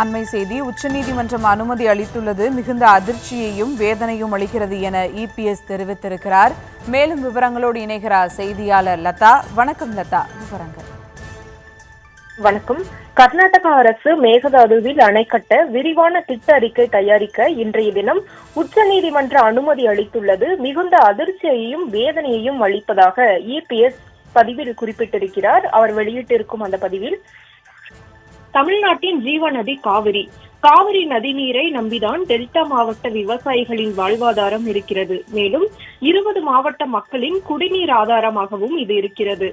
அண்மை செய்தி. உச்சநீதிமன்றம் அனுமதி அளித்துள்ளது மிகுந்த அதிர்ச்சியையும் வேதனையும் அளிக்கிறது என இபிஎஸ் தெரிவித்திருக்கிறார். மேலும் விவரங்களோடு இணைகிறார் செய்தியாளர் லதா. வணக்கம் லதா, விவரங்கள். வணக்கம். கர்நாடக அரசு மேகதாதுவில் அணை கட்ட விரிவான திட்ட அறிக்கை தயாரிக்க இன்றைய தினம் உச்சநீதிமன்ற அனுமதி அளித்துள்ளது மிகுந்த அதிர்ச்சியையும் வேதனையையும் அளிப்பதாக இபிஎஸ் பதிவில் குறிப்பிட்டிருக்கிறார். அவர் வெளியிட்டிருக்கும் அந்த பதிவில், தமிழ்நாட்டின் ஜீவ நதி காவிரி நதிநீரை நம்பிதான் டெல்டா மாவட்ட விவசாயிகளின் வாழ்வாதாரம் இருக்கிறது. மேலும் 20 மாவட்ட மக்களின் குடிநீர் ஆதாரமாகவும் இது இருக்கிறது.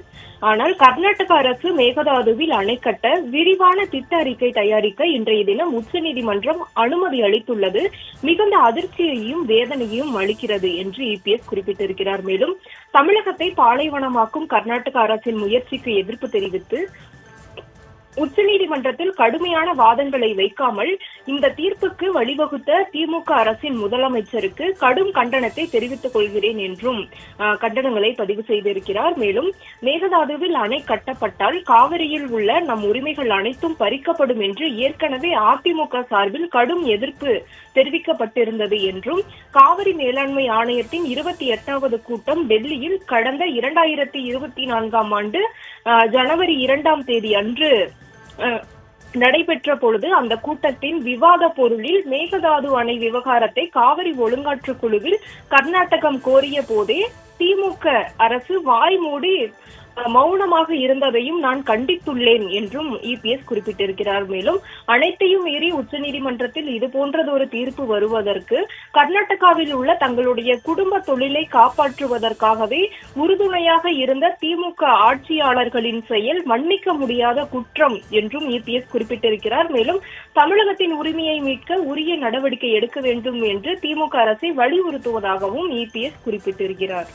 ஆனால் கர்நாடக அரசு மேகதாதுவில் அணை கட்ட விரிவான திட்ட அறிக்கை தயாரிக்க இன்றைய தினம் உச்சநீதிமன்றம் அனுமதி அளித்துள்ளது மிகுந்த அதிர்ச்சியையும் வேதனையையும் அளிக்கிறது என்று இபிஎஸ் குறிப்பிட்டிருக்கிறார். மேலும் தமிழகத்தை பாலைவனமாக்கும் கர்நாடக அரசின் முயற்சிக்கு எதிர்ப்பு தெரிவித்து உச்சநீதிமன்றத்தில் கடுமையான வாதங்களை வைக்காமல் இந்த தீர்ப்புக்கு வழிவகுத்த திமுக அரசின் முதலமைச்சருக்கு கடும் கண்டனத்தை தெரிவித்துக் கொள்கிறேன் என்றும் கண்டனங்களை பதிவு செய்திருக்கிறார். மேலும் மேகதாதுவில் அணை கட்டப்பட்டால் காவிரியில் உள்ள நம் உரிமைகள் அனைத்தும் பறிக்கப்படும் என்று ஏற்கனவே அதிமுக சார்பில் கடும் எதிர்ப்பு தெரிவிக்கப்பட்டிருந்தது என்றும், காவிரி மேலாண்மை ஆணையத்தின் 28வது கூட்டம் டெல்லியில் கடந்த 2024ஆம் ஆண்டு ஜனவரி 2ஆம் தேதி அன்று நடைபெற்ற பொழுது அந்த கூட்டத்தின் விவாத பொருளில் மேகதாது அணை விவகாரத்தை காவிரி ஒழுங்காற்று குழுவில் கர்நாடகம் கோரிய போதே திமுக அரசு வாய் மூடி மௌனமாக இருந்ததையும் நான் கண்டித்துள்ளேன் என்றும் இபிஎஸ் குறிப்பிட்டிருக்கிறார். மேலும் அனைத்தையும் மீறி உச்சநீதிமன்றத்தில் இது போன்றதொரு தீர்ப்பு வருவதற்கு கர்நாடகாவில் உள்ள தங்களுடைய குடும்ப தொழிலை காப்பாற்றுவதற்காகவே உறுதுணையாக இருந்த திமுக ஆட்சியாளர்களின் செயல் மன்னிக்க முடியாத குற்றம் என்றும் இபிஎஸ் குறிப்பிட்டிருக்கிறார். மேலும் தமிழகத்தின் உரிமையை மீட்க உரிய நடவடிக்கை எடுக்க வேண்டும் என்று திமுக அரசை வலியுறுத்துவதாகவும் இபிஎஸ் குறிப்பிட்டிருக்கிறார்.